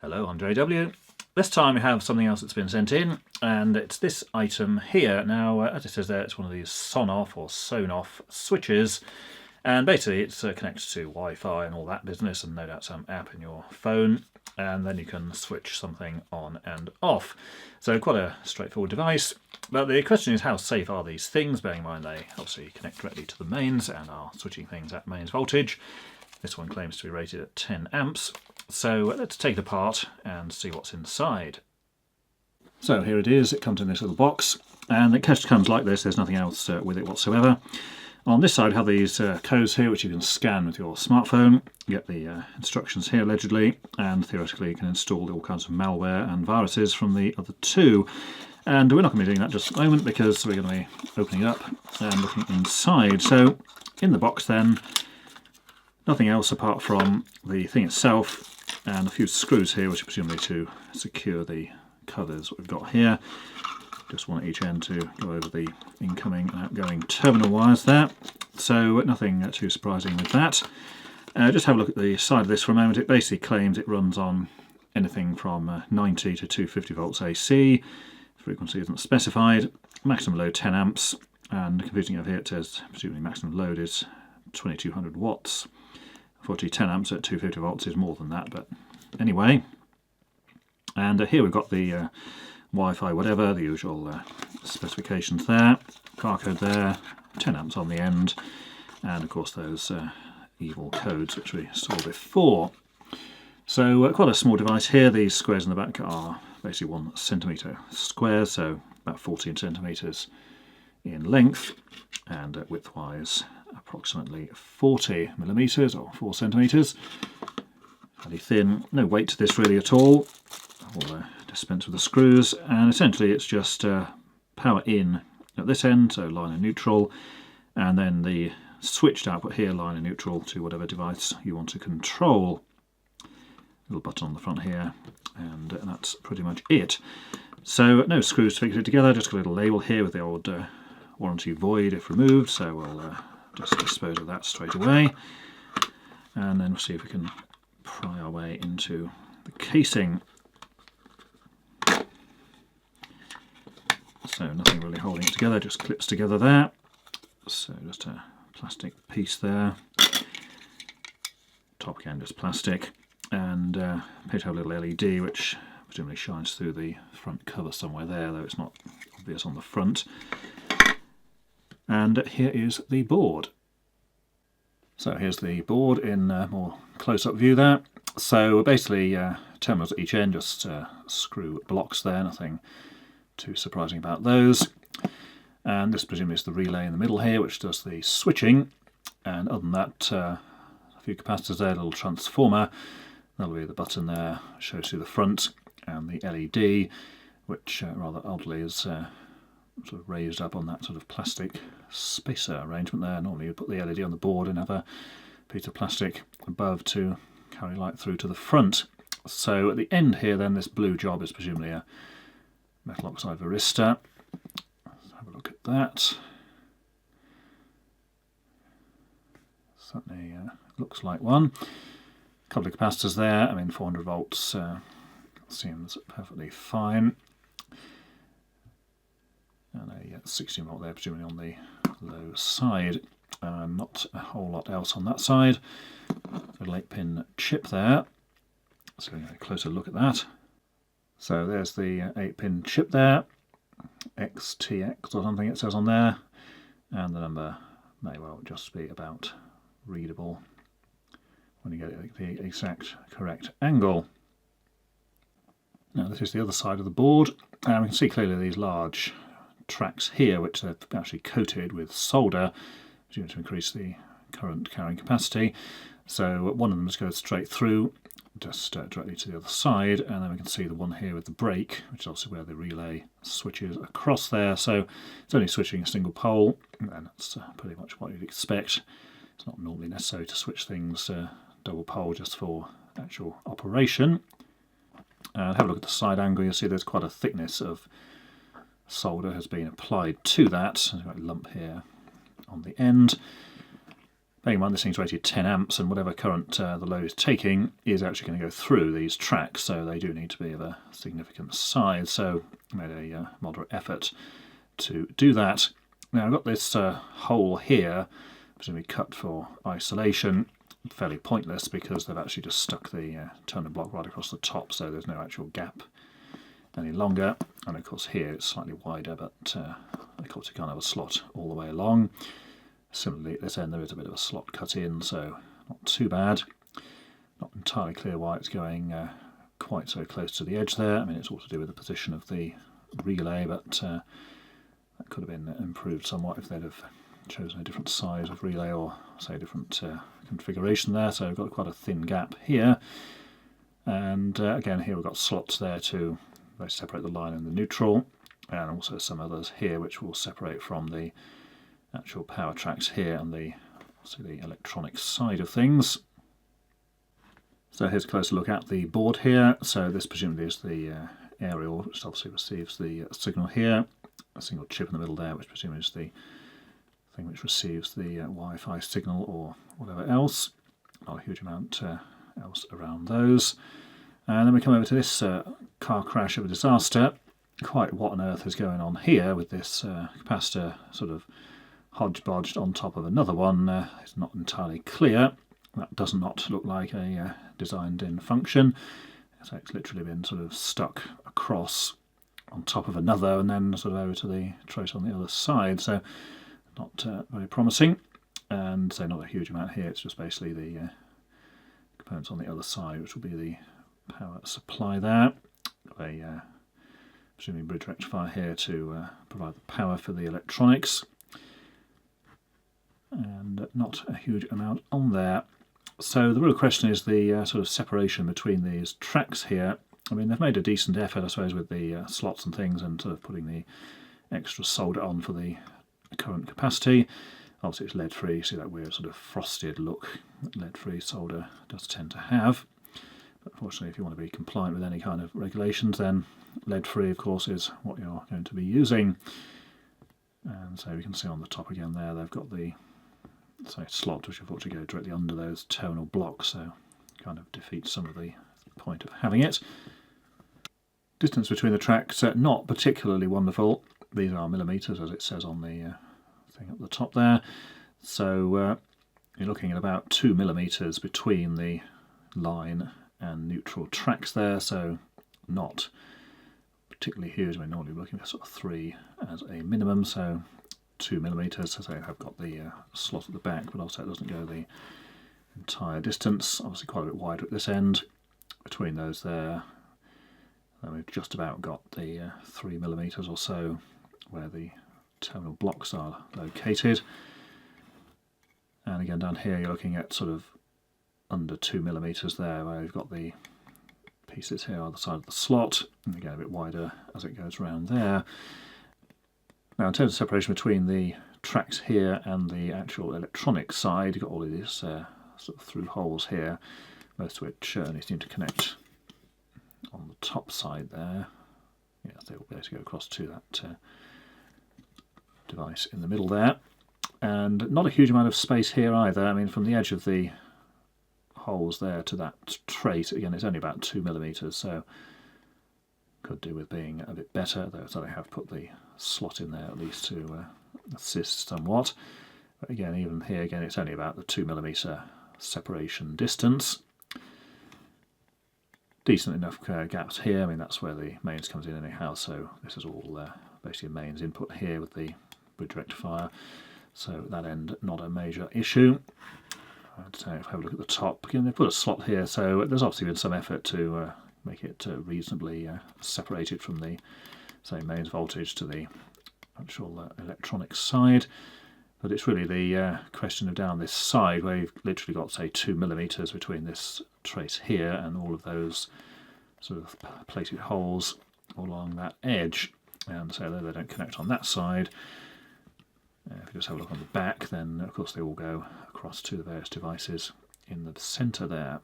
Hello, I'm JW. This time we have something else that's been sent in, and it's this item here. Now, as it says there, it's one of these Sonoff or Sonoff switches, and basically it's connected to Wi-Fi and all that business, and no doubt some app in your phone, and then you can switch something on and off. So quite a straightforward device, but the question is, how safe are these things, bearing in mind they obviously connect directly to the mains and are switching things at mains voltage. This one claims to be rated at 10 amps. So let's take it apart and see what's inside. So here it is, it comes in this little box, and it just comes like this, there's nothing else with it whatsoever. On this side we have these codes here which you can scan with your smartphone. You get the instructions here allegedly, and theoretically you can install all kinds of malware and viruses from the other two. And we're not going to be doing that just at the moment because we're going to be opening it up and looking inside. So in the box then, nothing else apart from the thing itself and a few screws here, which are presumably to secure the covers we've got here. Just one at each end to go over the incoming and outgoing terminal wires there. So nothing too surprising with that. Just have a look at the side of this for a moment. It basically claims it runs on anything from 90 to 250 volts AC. Frequency isn't specified. Maximum load 10 amps. And computing over here it says presumably maximum load is 2200 watts. Fortunately 10 amps at 250 volts is more than that, but anyway. And here we've got the Wi-Fi whatever, the usual specifications there, barcode there, 10 amps on the end, and of course those evil codes which we saw before. So quite a small device here. These squares in the back are basically 1 centimetre squares, so about 14 centimetres in length, and width-wise approximately 40 millimetres or 4 centimetres. Fairly thin, no weight to this really at all. We'll dispense with the screws, and essentially it's just power in at this end, so line and neutral, and then the switched output here, line and neutral, to whatever device you want to control. Little button on the front here, and that's pretty much it. So no screws to fix it together, just got a little label here with the old warranty void if removed, so we'll just dispose of that straight away, and then we'll see if we can pry our way into the casing. So nothing really holding it together, just clips together there. So just a plastic piece there. Top again just plastic, and appears to have a little LED which presumably shines through the front cover somewhere there, though it's not obvious on the front. And here is the board. So here's the board in more close-up view there. So basically terminals at each end, just screw blocks there, nothing too surprising about those. And this presumably is the relay in the middle here, which does the switching. And other than that, a few capacitors there, a little transformer. That'll be the button there, shows you the front, and the LED, which rather oddly is sort of raised up on that sort of plastic spacer arrangement there. Normally you put the LED on the board and have a piece of plastic above to carry light through to the front. So at the end here then, this blue job is presumably a metal oxide varistor. Let's have a look at that. Certainly looks like one. A couple of capacitors there, 400 volts seems perfectly fine. And a 16 volt there, presumably on the low side. Not a whole lot else on that side. A little 8-pin chip there. So we're going to get a closer look at that. So there's the 8-pin chip there. XTX or something it says on there. And the number may well just be about readable when you get the exact correct angle. Now this is the other side of the board. We can see clearly these large tracks here which they've actually coated with solder to increase the current carrying capacity. So one of them just goes straight through, just directly to the other side, and then we can see the one here with the break, which is also where the relay switches across there. So it's only switching a single pole, and that's pretty much what you'd expect. It's not normally necessary to switch things double pole just for actual operation. Have a look at the side angle. You'll see there's quite a thickness of solder has been applied to that. There's got a lump here on the end. bearing in mind this thing's rated 10 amps, and whatever current the load is taking is actually going to go through these tracks, so they do need to be of a significant size. So I made a moderate effort to do that. Now I've got this hole here, presumably cut for isolation. Fairly pointless because they've actually just stuck the turner block right across the top, so there's no actual gap any longer. And of course here it's slightly wider, but of course you can't have a slot all the way along. Similarly at this end there is a bit of a slot cut in, so not too bad. Not entirely clear why it's going quite so close to the edge there. I mean, it's all to do with the position of the relay, but that could have been improved somewhat if they'd have chosen a different size of relay, or say a different configuration there. So we've got quite a thin gap here, and again here we've got slots there to separate the line and the neutral, and also some others here which will separate from the actual power tracks here and the electronic side of things. So here's a closer look at the board here. So this presumably is the aerial, which obviously receives the signal here. A single chip in the middle there, which presumably is the thing which receives the Wi-Fi signal or whatever else. Not a huge amount else around those. And then we come over to this car crash of a disaster. Quite what on earth is going on here with this capacitor sort of hodgepodged on top of another one? It's not entirely clear. That does not look like a designed-in function. So it's literally been sort of stuck across on top of another and then sort of over to the trace on the other side. So not very promising, and so not a huge amount here. It's just basically the components on the other side, which will be the power supply there. Got a presumably bridge rectifier here to provide the power for the electronics, and not a huge amount on there. So the real question is the sort of separation between these tracks here. I mean, they've made a decent effort, I suppose, with the slots and things, and sort of putting the extra solder on for the current capacity. Obviously it's lead free, see that weird sort of frosted look that lead free solder does tend to have. But unfortunately, if you want to be compliant with any kind of regulations, then lead free of course is what you're going to be using. And so we can see on the top again there they've got the slot which unfortunately go directly under those terminal blocks, so kind of defeats some of the point of having it. Distance between the tracks not particularly wonderful. These are millimetres, as it says on the thing at the top there. So you're looking at about 2 millimetres between the line and neutral tracks there, so not particularly huge. We're normally looking for sort of 3 as a minimum, so 2 millimetres. As I have got the slot at the back, but also it doesn't go the entire distance. Obviously quite a bit wider at this end between those there. And we've just about got the 3 millimetres or so where the terminal blocks are located. And again down here you're looking at sort of under 2 millimetres there, where we've got the pieces here on the side of the slot, and again a bit wider as it goes around there. Now in terms of separation between the tracks here and the actual electronic side, you've got all of these sort of through holes here, most of which only seem to connect on the top side there. Yes, they will be able to go across to that device in the middle there. And not a huge amount of space here either. I mean, from the edge of the holes there to that trace, again, it's only about 2 millimetres, so could do with being a bit better, though. So they have put the slot in there at least to assist somewhat. But again, even here, again, it's only about the 2 millimetre separation distance. Decent enough gaps here. I mean, that's where the mains comes in anyhow, so this is all basically mains input here with the bridge rectifier. So at that end, not a major issue. If I have a look at the top, again, they've put a slot here, so there's obviously been some effort to make it reasonably separated from the, say, mains voltage to the actual electronic side. But it's really the question of down this side, where you've literally got, say, 2 millimetres between this trace here and all of those sort of plated holes along that edge. And so they don't connect on that side. If you just have a look on the back, then of course they all go across to the various devices in the centre there.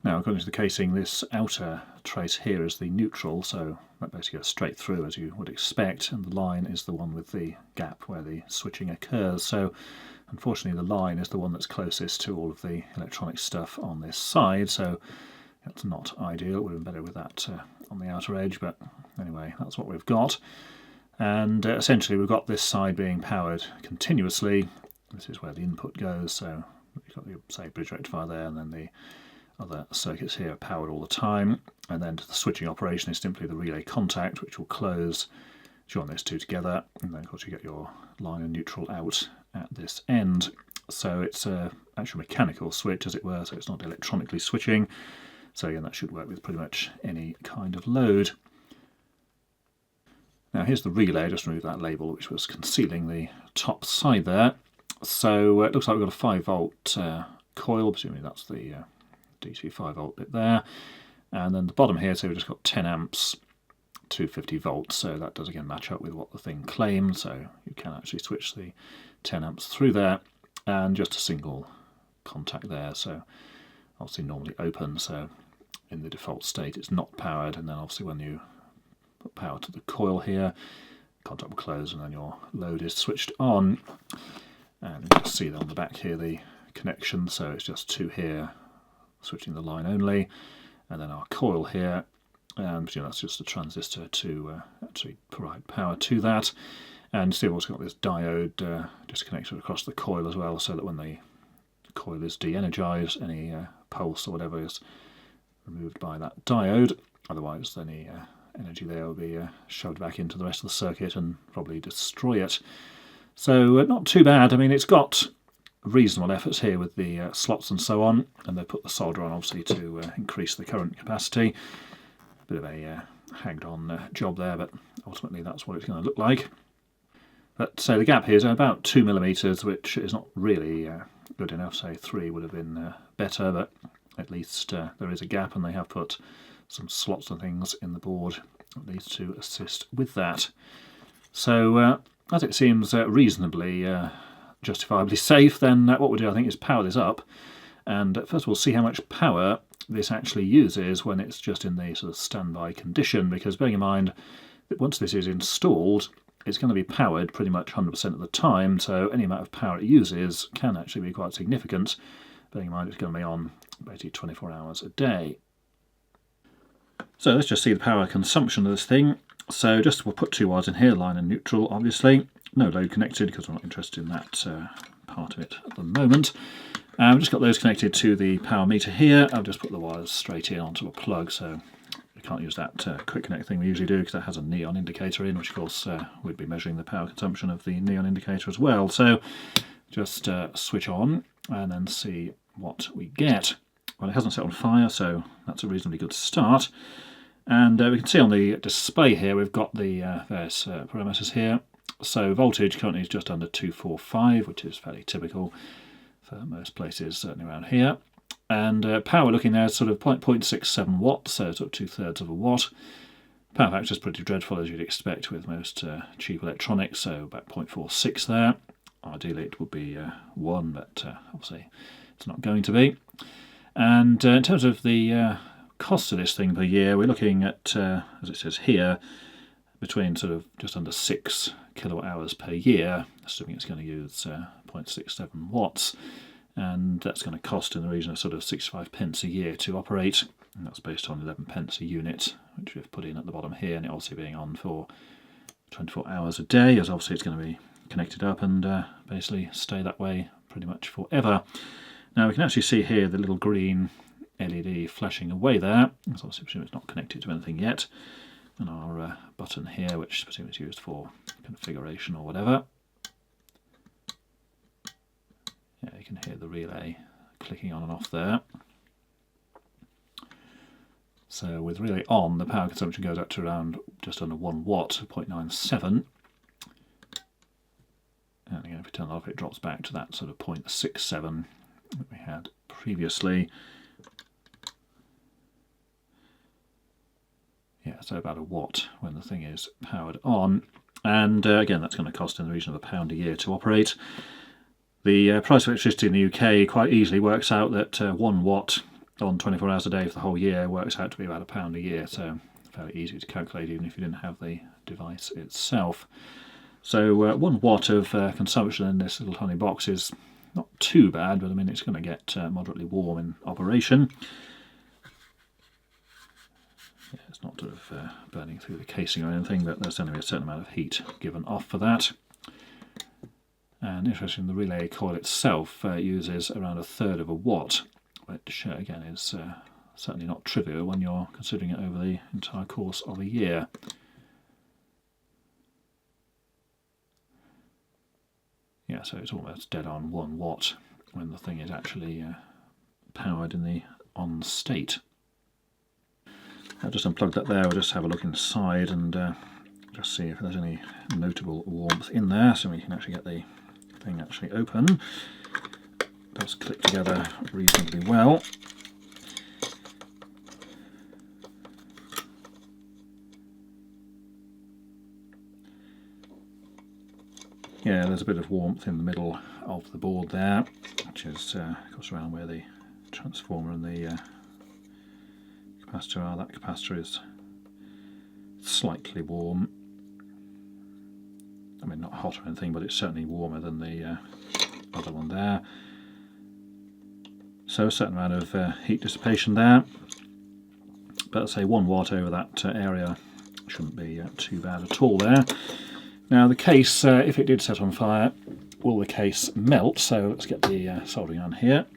Now, according to the casing, this outer trace here is the neutral, so that basically goes straight through as you would expect, and the line is the one with the gap where the switching occurs. So Unfortunately, the line is the one that's closest to all of the electronic stuff on this side, so that's not ideal. It would have been better with that on the outer edge, but anyway, that's what we've got. And essentially we've got this side being powered continuously. This is where the input goes, so you've got the, say, bridge rectifier there, and then the other circuits here are powered all the time. And then the switching operation is simply the relay contact, which will close, join those two together, and then of course you get your line and neutral out at this end. So it's a actual mechanical switch, as it were, so it's not electronically switching. So again, that should work with pretty much any kind of load. Now here's the relay. Just remove that label which was concealing the top side there. So it looks like we've got a 5 volt coil, presumably that's the DC 5 volt bit there. And then the bottom here, so we've just got 10 amps, 250 volts, so that does again match up with what the thing claimed, so you can actually switch the 10 amps through there, and just a single contact there, so obviously normally open, so in the default state it's not powered, and then obviously when you put power to the coil here, contact will close and then your load is switched on. And you can see on the back here the connection, so it's just two here switching the line only, and then our coil here, and that's just a transistor to actually provide power to that. And see, we've also got this diode just connected across the coil as well, so that when the coil is de-energized, any pulse or whatever is removed by that diode. Otherwise, any energy there will be shoved back into the rest of the circuit and probably destroy it. So not too bad. I mean, it's got reasonable efforts here with the slots and so on, and they put the solder on obviously to increase the current capacity. Bit of a hagged on job there, but ultimately that's what it's going to look like. But so the gap here is about 2 millimeters, which is not really good enough. Say 3 would have been better, but at least there is a gap, and they have put some slots and things in the board at least to assist with that. So as it seems reasonably justifiably safe, then what we'll do, I think, is power this up, and first of all see how much power this actually uses when it's just in the sort of standby condition, because bearing in mind that once this is installed, it's going to be powered pretty much 100% of the time, so any amount of power it uses can actually be quite significant, bearing in mind it's going to be on basically 24 hours a day. So let's just see the power consumption of this thing. So just we'll put two wires in here, line and neutral, obviously. No load connected because we're not interested in that part of it at the moment. We've just got those connected to the power meter here. I've just put the wires straight in onto a plug, so we can't use that quick connect thing we usually do because that has a neon indicator in, which of course we'd be measuring the power consumption of the neon indicator as well. So just switch on and then see what we get. Well, it hasn't set on fire, so that's a reasonably good start. And we can see on the display here we've got the various parameters here. So voltage currently is just under 245, which is fairly typical for most places, certainly around here. And power looking there is sort of 0.67 watts, so sort of 2/3 of a watt. Power factor is pretty dreadful, as you'd expect with most cheap electronics, so about 0.46 there. Ideally it would be 1, but obviously it's not going to be. And in terms of the cost of this thing per year, we're looking at, as it says here, between sort of just under 6 kilowatt hours per year, assuming it's going to use 0.67 watts, and that's going to cost in the region of sort of 65 pence a year to operate, and that's based on 11 pence a unit, which we've put in at the bottom here, and it obviously being on for 24 hours a day, as obviously it's going to be connected up and basically stay that way pretty much forever. Now we can actually see here the little green LED flashing away there. It's obviously presume it's not connected to anything yet. And our button here, which presume is used for configuration or whatever. Yeah, you can hear the relay clicking on and off there. So with relay on, the power consumption goes up to around just under 1 watt, 0.97. And again, if we turn it off, it drops back to that sort of 0.67 that we had previously. Yeah, so about a watt when the thing is powered on. And again, that's going to cost in the region of £1 a year to operate. The price of electricity in the UK quite easily works out that 1 watt on 24 hours a day for the whole year works out to be about £1 a year. So fairly easy to calculate even if you didn't have the device itself. So 1 watt of consumption in this little tiny box is not too bad, but I mean it's going to get moderately warm in operation. Yeah, it's not sort of burning through the casing or anything, but there's only a certain amount of heat given off for that. And interesting, the relay coil itself uses around 1/3 of a watt, which again is certainly not trivial when you're considering it over the entire course of a year. Yeah, so it's almost dead on 1 watt when the thing is actually powered in the on state. I'll just unplug that there, we'll just have a look inside and just see if there's any notable warmth in there, so we can actually get the thing actually open. It does click together reasonably well. Yeah, there's a bit of warmth in the middle of the board there, which is of course around where the transformer and the capacitor are. That capacitor is slightly warm. I mean, not hot or anything, but it's certainly warmer than the other one there. So a certain amount of heat dissipation there. But say 1 watt over that area shouldn't be too bad at all there. Now the case, if it did set on fire, will the case melt? So let's get the soldering on here.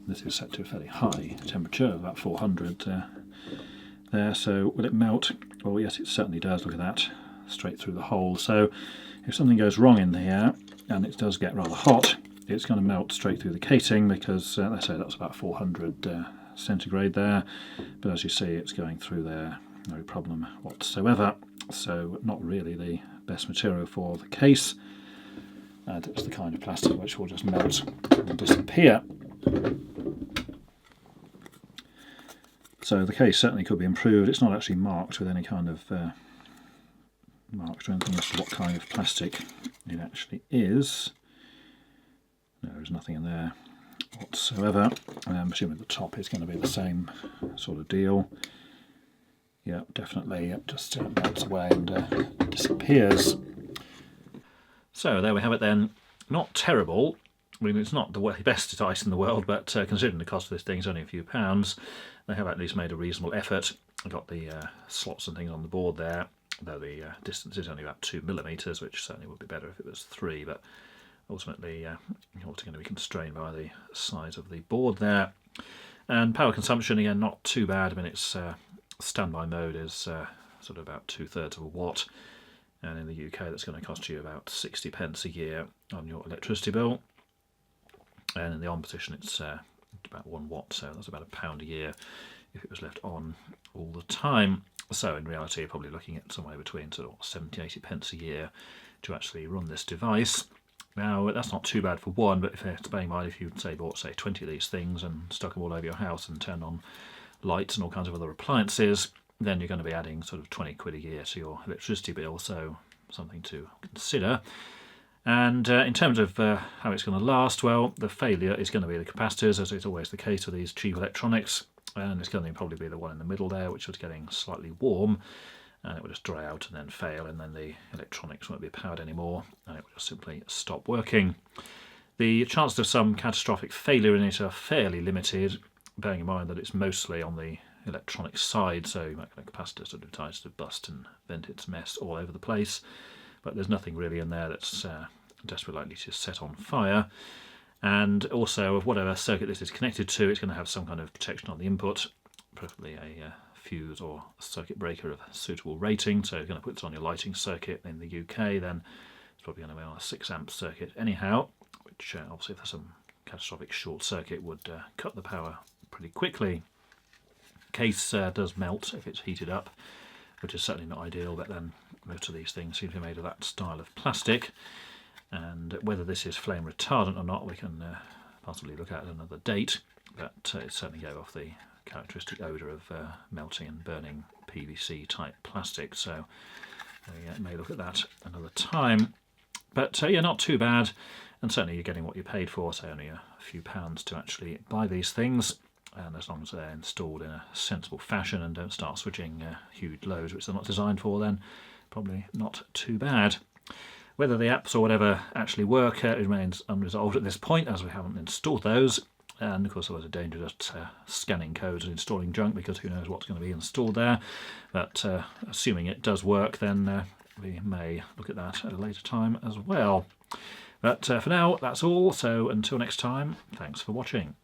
This is set to a fairly high temperature, about 400 there. So will it melt? Well, yes, it certainly does. Look at that, straight through the hole. So if something goes wrong in here and it does get rather hot, it's going to melt straight through the casing because, let's say that's about 400 centigrade there. But as you see, it's going through there, no problem whatsoever. So not really the best material for the case. And it's the kind of plastic which will just melt and disappear. So the case certainly could be improved. It's not actually marked with any kind of marks or anything as to what kind of plastic it actually is. No, there's nothing in there whatsoever. I'm assuming the top is going to be the same sort of deal. Yeah, definitely it just melts away and disappears. So there we have it then. Not terrible. I mean, it's not the best device in the world, but considering the cost of this thing is only a few pounds, they have at least made a reasonable effort. I've got the slots and things on the board there, though the distance is only about 2mm, which certainly would be better if it was 3, but ultimately you're also going to be constrained by the size of the board there. And power consumption, again, not too bad. I mean, its standby mode is sort of about 2/3 of a watt, and in the UK that's going to cost you about 60p a year on your electricity bill. And in the on position it's about 1 watt, so that's about £1 a year if it was left on all the time. So in reality you're probably looking at somewhere between sort of 70-80p a year to actually run this device. Now that's not too bad for one, but if it's bearing in mind if you bought say 20 of these things and stuck them all over your house and turned on lights and all kinds of other appliances, then you're going to be adding sort of 20 quid a year to your electricity bill, so something to consider. And in terms of how it's going to last, well, the failure is going to be the capacitors, as is always the case with these cheap electronics, and it's going to probably be the one in the middle there, which was getting slightly warm, and it will just dry out and then fail, and then the electronics won't be powered anymore, and it will just simply stop working. The chances of some catastrophic failure in it are fairly limited, bearing in mind that it's mostly on the electronic side, so you might get a capacitor sort of decides to bust and vent its mess all over the place, but there's nothing really in there that's desperately likely to set on fire. And also, of whatever circuit this is connected to, it's going to have some kind of protection on the input, preferably a fuse or circuit breaker of suitable rating. So you're going to put this on your lighting circuit in the UK, then it's probably going to be on a 6 amp circuit anyhow, which obviously if there's some catastrophic short circuit would cut the power pretty quickly. Case does melt if it's heated up, which is certainly not ideal, but then most of these things seem to be made of that style of plastic. And whether this is flame retardant or not, we can possibly look at another date, but it certainly gave off the characteristic odour of melting and burning PVC type plastic, so we may look at that another time. But yeah, not too bad, and certainly you're getting what you paid for, so only a few pounds to actually buy these things, and as long as they're installed in a sensible fashion and don't start switching huge loads which they're not designed for, then probably not too bad. Whether the apps or whatever actually work remains unresolved at this point, as we haven't installed those. And of course, there was a danger at scanning codes and installing junk, because who knows what's going to be installed there. But assuming it does work, then we may look at that at a later time as well. But for now, that's all. So until next time, thanks for watching.